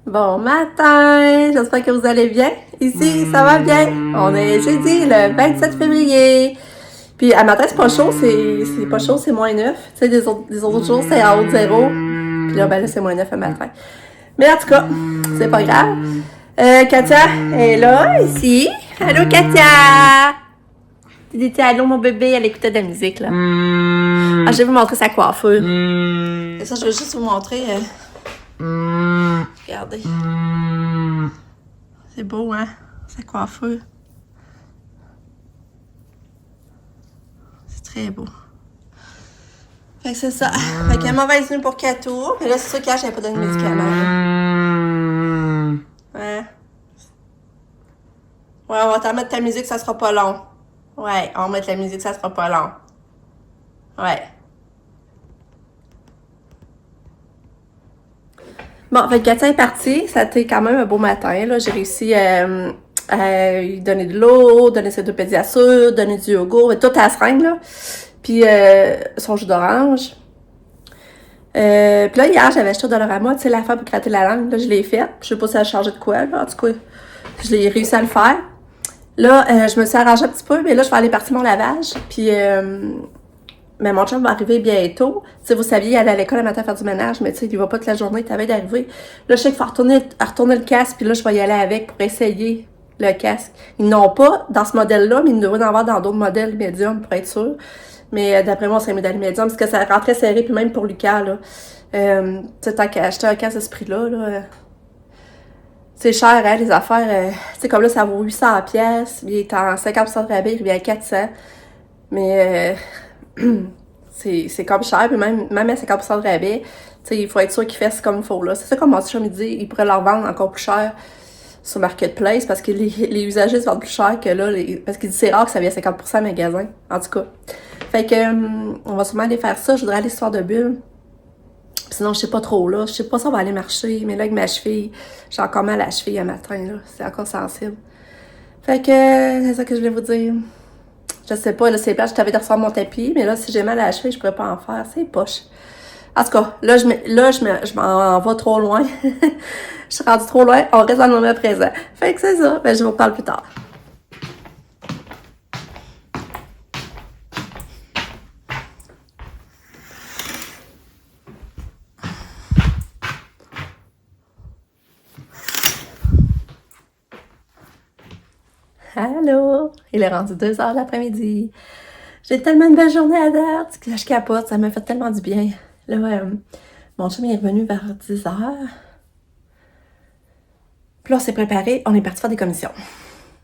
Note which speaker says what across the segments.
Speaker 1: Bon matin, j'espère que vous allez bien. Ici, ça va bien. On est jeudi, le 27 février. Puis à matin, c'est pas chaud, c'est pas chaud, c'est -9. Tu sais, des autres jours, c'est en haut de zéro. Puis là, ben là, c'est -9 le matin. Mais en tout cas, c'est pas grave. Katia est là, ici. Allô, Katia! Tu dis allô, mon bébé, elle écoutait de la musique, là. Ah, je vais vous montrer sa coiffure. Et ça, je vais juste vous montrer... Regardez. C'est beau, hein? Sa coiffure. C'est très beau. Fait que c'est ça. Fait qu'elle mauvaise nuit pour Kato. Mais là, c'est sûr qu'elle j'avais pas donné de médicaments. Ouais. Ouais, on va t'en mettre ta musique, ça sera pas long. Ouais, on va mettre la musique, ça sera pas long. Ouais. Bon, fait que Katia est partie. Ça a été quand même un beau matin, là. J'ai réussi à lui donner de l'eau, donner ses 2 pédiassures, donner du yogourt, tout à la seringue, là. Puis son jus d'orange. Puis là, hier, j'avais acheté au Dollarama, tu sais, l'affaire pour gratter la langue. Là, je l'ai faite. Je sais pas si ça a changé de quoi, là. En tout cas, je l'ai réussi à le faire. Là, je me suis arrangée un petit peu, mais là, je vais aller partir mon lavage. Puis, mais mon chum va arriver bientôt. Tu sais, vous saviez, il allait à l'école le matin faire du ménage, mais tu sais, il va pas toute la journée, il t'avait d'arriver. Là, je sais qu'il faut retourner le casque, puis là, je vais y aller avec pour essayer le casque. Ils n'ont pas dans ce modèle-là, mais ils devraient en avoir dans d'autres modèles médiums pour être sûr. Mais d'après moi, c'est un modèle médium, parce que ça rentrait serré, puis même pour Lucas, là. Tu sais, tant qu'à acheter un casque de ce prix-là, là, c'est cher, hein, les affaires. Tu sais, comme là, ça vaut 800 pièces, il est en 50% de rabais, il revient à 400. Mais c'est comme cher, puis même à 50% de rabais, tu sais, il faut être sûr qu'il fasse comme il faut, là. C'est ça comme mon chum me dit, il pourrait leur vendre encore plus cher sur Marketplace, parce que les usagers se vendent plus cher que là, parce qu'il dit c'est rare que ça vienne à 50% en magasin, en tout cas. Fait que, on va sûrement aller faire ça, je voudrais aller l'histoire de bulle. Sinon, je sais pas trop, là. Je sais pas si on va aller marcher, mais là, avec ma cheville, j'ai encore mal à la cheville un matin, là. C'est encore sensible. Fait que, c'est ça que je voulais vous dire. Je sais pas, là, c'est plate, je t'avais de recevoir mon tapis, mais là, si j'ai mal à la cheville, je pourrais pas en faire. C'est poche. En tout cas, là, je m'en vais trop loin. Je suis rendue trop loin. On reste dans le moment présent. Fait que c'est ça. Ben, je vous parle plus tard. Allô? Il est rendu 2h l'après-midi. J'ai tellement une belle journée à date que je capote. Ça m'a fait tellement du bien. Là, mon chum est revenu vers 10h. Puis là, on s'est préparé. On est parti faire des commissions.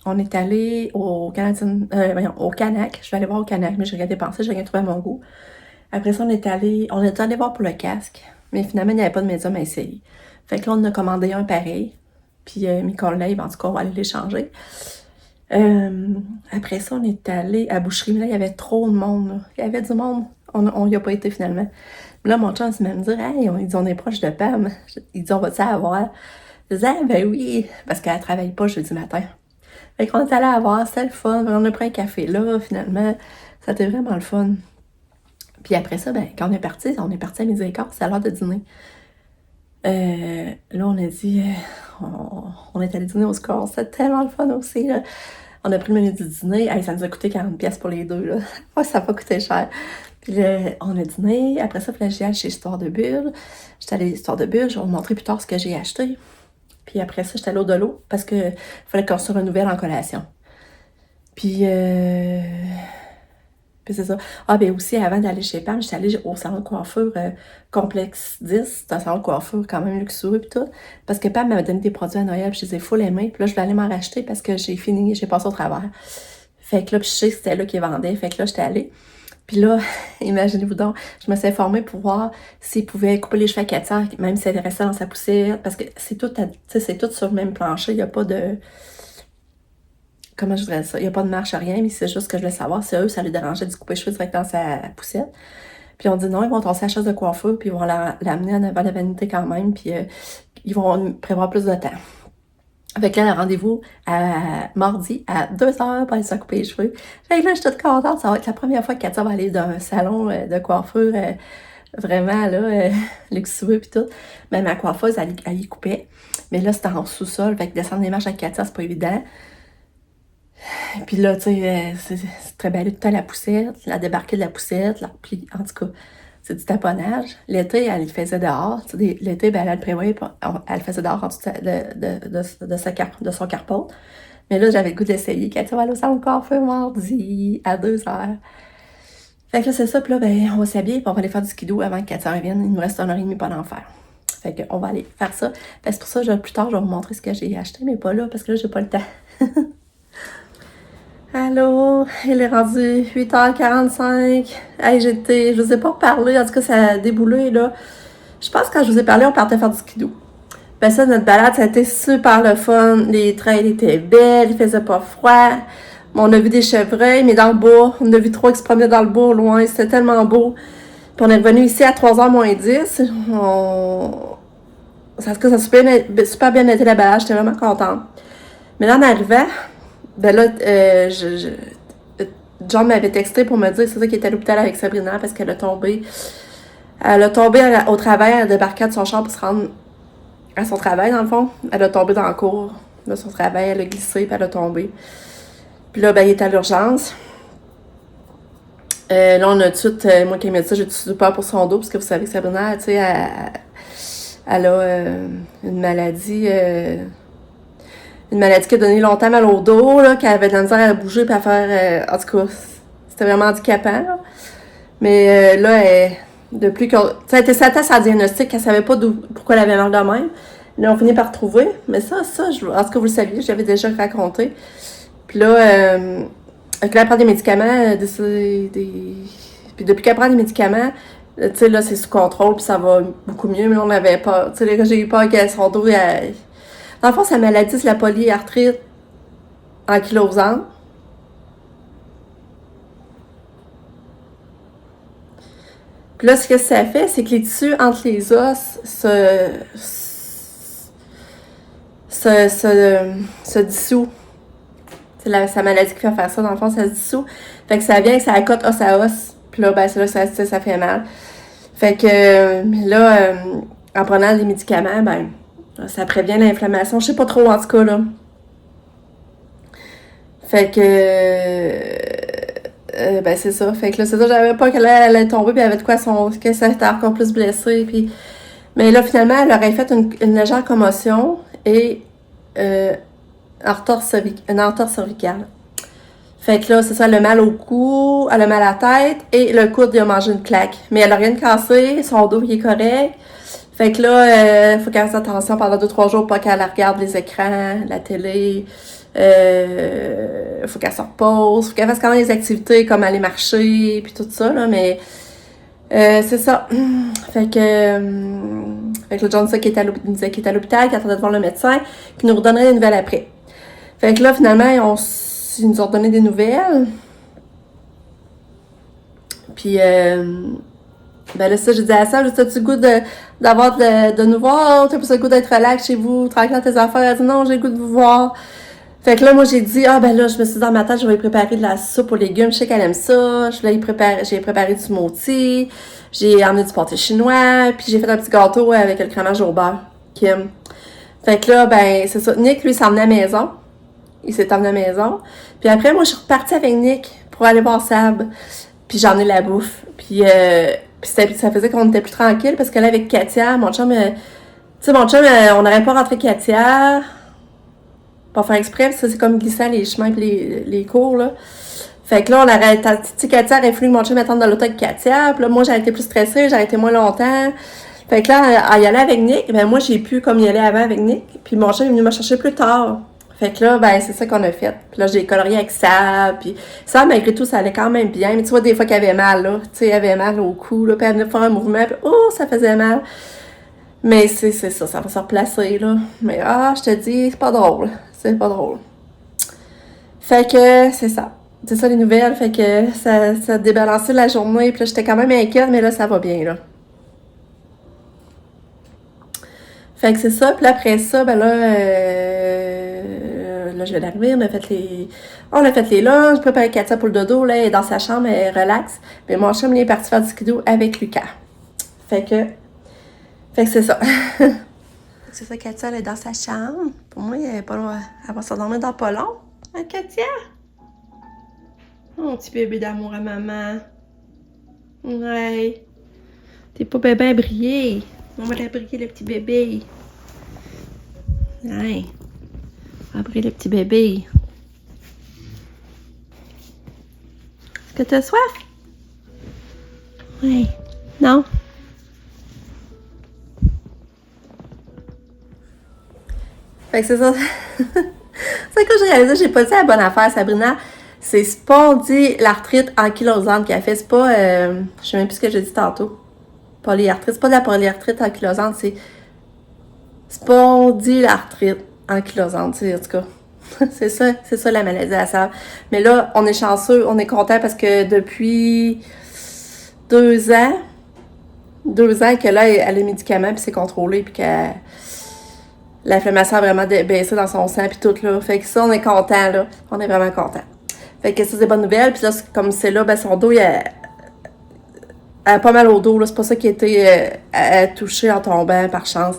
Speaker 1: On est allé au au Canac. Je vais aller voir au Canac, mais j'ai rien dépensé. J'ai rien trouvé à mon goût. Après ça, on est allé voir pour le casque. Mais finalement, il n'y avait pas de médium à essayer. Fait que là, on en a commandé un pareil. Puis mes collègues, en tout cas, on va aller l'échanger. Après ça, on est allé à la boucherie, mais là, il y avait trop de monde, là. Il y avait du monde. On y a pas été, finalement. Là, mon chum s'est même dit, hey, on est proche de Pam. Il dit, on va-tu avoir? Je disais, ah, ben oui, parce qu'elle travaille pas jeudi matin. Fait qu'on est allé à voir, c'était le fun. On a pris un café là, finalement. Ça était vraiment le fun. Puis après ça, ben, quand on est parti à 12h15, c'est à l'heure de dîner. Là, on a dit, on est allé dîner au score. C'était tellement le fun aussi, là. On a pris le menu du dîner. Hey, ça nous a coûté 40$ pour les deux, là. Ouais, ça n'a pas coûté cher. Puis là, on a dîné. Après ça, j'y allais chez Histoire de Bulle. J'étais allée à Histoire de Bulle. Je vais vous montrer plus tard ce que j'ai acheté. Puis après ça, j'étais allée au Dolo parce que fallait qu'on se renouvelle en collation. Puis c'est ça. Ah, ben aussi, avant d'aller chez Pam, j'étais allée au salon de coiffure Complexe 10. C'est un salon de coiffure quand même luxueux pis tout. Parce que Pam m'avait donné des produits à Noël, puis je les ai full aimés. Puis là, je vais aller m'en racheter parce que j'ai passé au travers. Fait que là, puis je sais que c'était là qu'ils vendaient. Fait que là, j'étais allée. Puis là, imaginez-vous donc, je me suis informée pour voir s'ils pouvaient couper les cheveux à Katia, même si elle restait dans sa poussière. Parce que c'est tout sur le même plancher. Il n'y a pas de... Comment je dirais ça? Il n'y a pas de marche, rien, mais c'est juste que je voulais savoir si eux, ça les dérangeait de couper les cheveux direct dans sa poussette. Puis on dit non, ils vont tasser la chaise de coiffure, puis ils vont l'amener en avant la vanité quand même, puis ils vont prévoir plus de temps. Avec là, le rendez-vous à mardi à 2h pour aller se couper les cheveux. Fait que là, je suis toute contente. Ça va être la première fois que Katia va aller dans un salon de coiffure Vraiment, là, luxueux pis tout. Mais ma coiffeuse, elle y coupait. Mais là, c'était en sous-sol, fait que descendre les marches avec Katia, c'est pas évident. Puis là, tu sais, c'est très bien tout le temps la poussette, la débarquer de la poussette, la repli. En tout cas, c'est du taponnage. L'été, elle le faisait dehors. Tu sais, l'été, ben, elle le prévoyait, elle le faisait dehors en dessous de son carport. Mais là, j'avais le goût d'essayer. Katia va aller au salon de coiffeur mardi à 2h. Fait que là, c'est ça. Puis là, ben, on va s'habiller, puis on va aller faire du skidoo avant que Katia revienne. Il nous reste 1h30 pour en faire. Fait que on va aller faire ça. Fait que c'est pour ça, plus tard, je vais vous montrer ce que j'ai acheté, mais pas là, parce que là, j'ai pas le temps. Allô, il est rendu 8h45. Hey, je vous ai pas parlé, en tout cas, ça a déboulé, là. Je pense que quand je vous ai parlé, on partait faire du skidoo. Ben ça, notre balade, ça a été super le fun. Les trails étaient belles, il faisait pas froid. On a vu des chevreuils, mais dans le bois. On a vu 3 qui se promenaient dans le bois au loin. C'était tellement beau. Puis on est revenu ici à 3h moins 10. Ça a super bien été la balade. J'étais vraiment contente. Mais là, en arrivant, ben là, John m'avait texté pour me dire c'est ça qui était à l'hôpital avec Sabrina parce qu'elle a tombé. Elle a tombé au travail, elle a débarqué de son char pour se rendre à son travail, dans le fond. Elle a tombé dans le cours de son travail, elle a glissé, puis elle a tombé. Puis là, ben, il est à l'urgence. Là, on a tout de suite, moi qui m'a dit ça, j'ai tout de suite peur pour son dos, parce que vous savez que Sabrina, tu sais, elle a une maladie qui a donné longtemps mal au dos, là, qu'elle avait de la misère à bouger puis à faire... en tout cas, c'était vraiment handicapant, là. Mais là, depuis que... Ça a été 7 ans sans diagnostic, elle savait pas pourquoi elle avait mal de même. Là, on finit par trouver. Mais ça, en tout cas, vous le saviez, j'avais déjà raconté. Puis là, elle prend des médicaments, puis depuis qu'elle prend des médicaments, tu sais, là, c'est sous contrôle, puis ça va beaucoup mieux. Mais là, on avait pas... Tu sais, là, j'ai eu peur qu'elle son dos... Dans le fond, sa maladie, c'est la polyarthrite ankylosante. Puis là, ce que ça fait, c'est que les tissus entre les os se dissout. C'est sa maladie qui fait faire ça. Dans le fond, ça se dissout. Fait que ça vient que ça accote os à os. Puis là, ben, c'est là que ça fait mal. Fait que là, en prenant des médicaments, ben, ça prévient l'inflammation. Je sais pas trop, en tout cas, là. Fait que... ben, c'est ça. Fait que là, c'est ça. J'avais pas qu'elle allait tomber, puis elle avait de quoi que ça était encore plus blessée, puis... Mais là, finalement, elle aurait fait une légère commotion et une entorse cervicale. Fait que là, c'est ça, elle a mal au cou, elle a mal à la tête, et le coude, il a mangé une claque. Mais elle a rien de cassé, son dos, il est correct. Fait que là, faut qu'elle fasse attention pendant 2-3 jours, pas qu'elle regarde les écrans, la télé. Faut qu'elle se repose, faut qu'elle fasse quand même des activités comme aller marcher, puis tout ça, là, mais c'est ça. Fait que le John disait qu'il était à l'hôpital, qu'il attendait de voir le médecin, qui nous redonnerait des nouvelles après. Fait que là, finalement, ils nous ont donné des nouvelles. Puis, ben là, ça, j'ai dit à ça, t'as-tu le goût d'avoir de nous voir? T'as plus le goût d'être relax chez vous, tranquille dans tes affaires? Elle a dit non, j'ai le goût de vous voir. Fait que là, moi, j'ai dit, ben là, je me suis dit dans ma tête, je vais lui préparer de la soupe aux légumes. Je sais qu'elle aime ça. J'ai préparé du smoothie. J'ai emmené du pâté chinois. Puis j'ai fait un petit gâteau avec le crémage au beurre qu'il aime. Fait que là, ben, c'est ça. Nick, lui, s'est emmené à la maison. Il s'est emmené à la maison. Puis après, moi, je suis repartie avec Nick pour aller voir Sab. Puis j'en ai la bouffe. Puis ça faisait qu'on était plus tranquille parce que là, avec Katia, mon chum, tu sais, mon chum, on n'aurait pas rentré Katia. Pas faire exprès, parce que c'est comme glissant les chemins et les cours, là. Fait que là, on arrête. Tu sais, Katia aurait fallu que mon chum m'attende dans l'auto avec Katia. Puis là, moi, j'aurais été plus stressée, j'aurais été moins longtemps. Fait que là, à y aller avec Nick, ben moi, j'ai pu comme y aller avant avec Nick. Puis mon chum est venu me chercher plus tard. Fait que là, ben c'est ça qu'on a fait. Puis là, j'ai colorié avec ça. Puis ça, malgré tout, ça allait quand même bien. Mais tu vois, des fois qu'elle avait mal, là. Tu sais, elle avait mal au cou, là. Puis elle venait faire un mouvement. Puis ça faisait mal. Mais c'est ça va se replacer, là. Mais je te dis, c'est pas drôle. C'est pas drôle. Fait que c'est ça. C'est ça les nouvelles. Fait que ça a débalancé la journée. Puis là, j'étais quand même inquiète, mais là, ça va bien, là. Fait que c'est ça. Puis après ça, ben là, je vais d'arriver. On a fait les lunchs, préparé Katia pour le dodo. Là, elle est dans sa chambre, elle relaxe. Mais mon chum, il est parti faire du skidoo avec Lucas. Fait que c'est ça. C'est ça, Katia, elle est dans sa chambre. Pour moi, elle va s'endormir dans pas long. Hein, Katia? Mon petit bébé d'amour à maman. Ouais. T'es pas bébé à briller. On va la briller, le petit bébé. Ouais. On va briller le petit bébé. Est-ce que t'as soif? Oui. Non? Fait que c'est ça. C'est que j'ai réalisé, j'ai pas dit la bonne affaire, Sabrina. C'est spondylarthrite ankylosante qu'elle fait. C'est pas. Je sais même plus ce que j'ai dit tantôt. Polyarthrite. C'est pas de la polyarthrite ankylosante, c'est spondylarthrite ankylosante. En tout cas, c'est ça la maladie à ça. Mais là, on est chanceux, on est content parce que depuis 2 ans que là, elle a les médicaments puis c'est contrôlé puis que l'inflammation a vraiment baissé dans son sang puis tout là. Fait que ça, on est content là. On est vraiment content. Fait que ça, c'est des bonnes nouvelles. Puis là, comme c'est là, ben son dos, elle a pas mal au dos, là. C'est pas ça qui a été touché en tombant, par chance.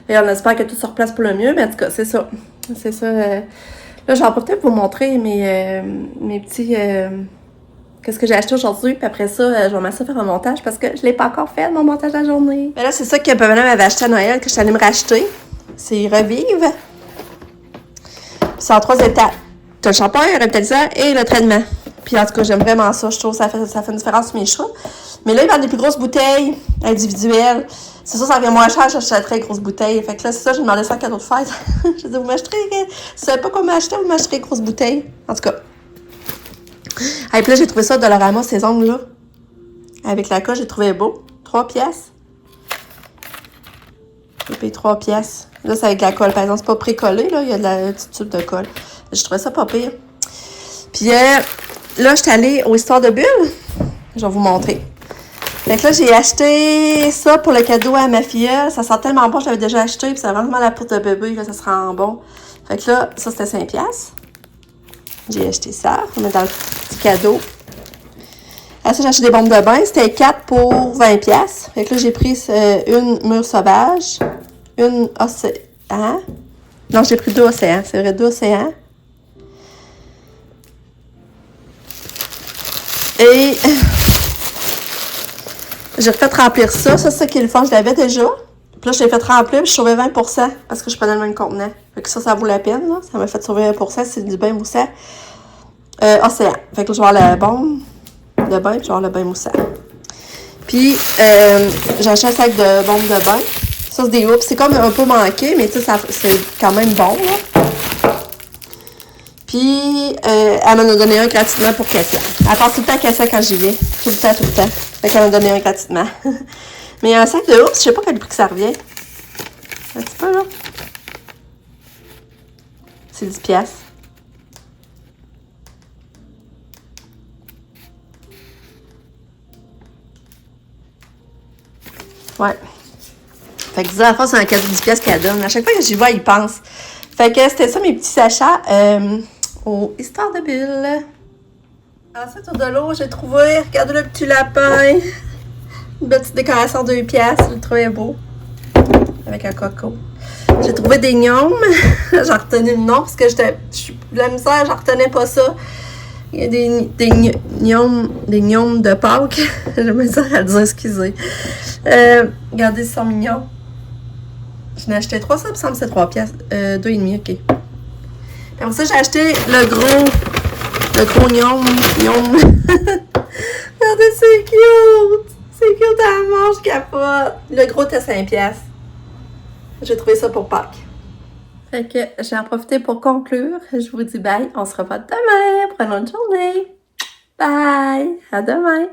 Speaker 1: Et on espère que tout se replace pour le mieux, mais en tout cas, c'est ça. C'est ça. Là, j'en profite pour vous montrer mes petits... qu'est-ce que j'ai acheté aujourd'hui, puis après ça, je vais m'asseoir faire un montage parce que je l'ai pas encore fait, mon montage de la journée. Mais là, c'est ça que Pamela m'avait acheté à Noël, que je suis allée me racheter. C'est Revive. C'est en 3 étapes. T'as le shampoing, le revitalisant et le traitement. Puis en tout cas, j'aime vraiment ça. Je trouve que ça fait une différence sur mes cheveux. Mais là, ils vendent des plus grosses bouteilles individuelles. C'est ça, ça revient moins cher, j'achèterais une grosse bouteille. Fait que là, c'est ça, j'ai demandé ça à cadeau de fête. Je dis, vous m'acheterez, si vous savez pas comment acheter, vous m'acheterez une grosse bouteille. En tout cas. Et puis là, j'ai trouvé ça de Dollarama, ces ongles-là. Avec la colle, j'ai trouvé beau. 3 pièces. J'ai payé 3 pièces. Là, c'est avec la colle. Par exemple, c'est pas précollé, là. Il y a de la petite tube de colle. Je trouvais ça pas pire. Puis là, je suis allée au Histoire de Bulle. Je vais vous montrer. Fait que là, j'ai acheté ça pour le cadeau à ma filleule. Ça sent tellement bon, je l'avais déjà acheté. Puis c'est vraiment la poudre de bébé, là, ça se rend bon. Fait que là, ça, c'était 5 pièces. J'ai acheté ça. On met dans le petit cadeau. Après ça, j'ai acheté des bombes de bain. C'était 4 pour 20 pièces. Fait que là, j'ai pris une mûre sauvage. Une océan. Non, j'ai pris 2 océans. C'est vrai, 2 océans. Et j'ai refait remplir ça. Ça, c'est ça qui est le fond. Je l'avais déjà. Puis là, je l'ai fait remplir. Puis je sauvais 20% parce que je prenais le même contenant. Fait que ça vaut la peine. Là. Ça m'a fait sauver 20%. C'est du bain moussant. Océan. Fait que là, je vais avoir la bombe de bain. Puis je vais avoir le bain moussant. Puis, j'ai acheté un sac de bombes de bain. Ça, c'est des hoops. C'est comme un peu manqué, mais tu sais, c'est quand même bon, là. Puis, elle m'en a donné un gratuitement pour Katia. Elle passe tout le temps à Katia quand j'y vais. Tout le temps. Fait qu'elle m'a donné un gratuitement. Mais un sac de hoops, je sais pas quel prix que ça revient. Un petit peu, là. C'est 10 piastres. Ouais. Fait que 10 à la fois, c'est un cadeau de 10 piastres qu'elle donne. À chaque fois que j'y vais, ils pensent. Fait que c'était ça mes petits achats au Histoire de Bulle. Ensuite, au de l'eau, j'ai trouvé, regardez le petit lapin. Une petite décoration de 2 piastres, je le trouvais beau. Avec un coco. J'ai trouvé des gnomes. J'ai retenu le nom parce que la misère, j'en retenais pas ça. Il y a des gnomes de Pâques. J'aime ça à le dire, excusez. Regardez, ils sont mignons. J'en ai acheté 3, ça me semble que c'est 3 piastres. 2,5, ok. Puis après ça, j'ai acheté le gros gnome. Regardez, c'est cute! C'est cute à la manche, capote. Le gros était 5 piastres. J'ai trouvé ça pour Pâques. Fait que j'ai en profité pour conclure. Je vous dis bye. On se revoit demain pour une autre journée. Bye! À demain!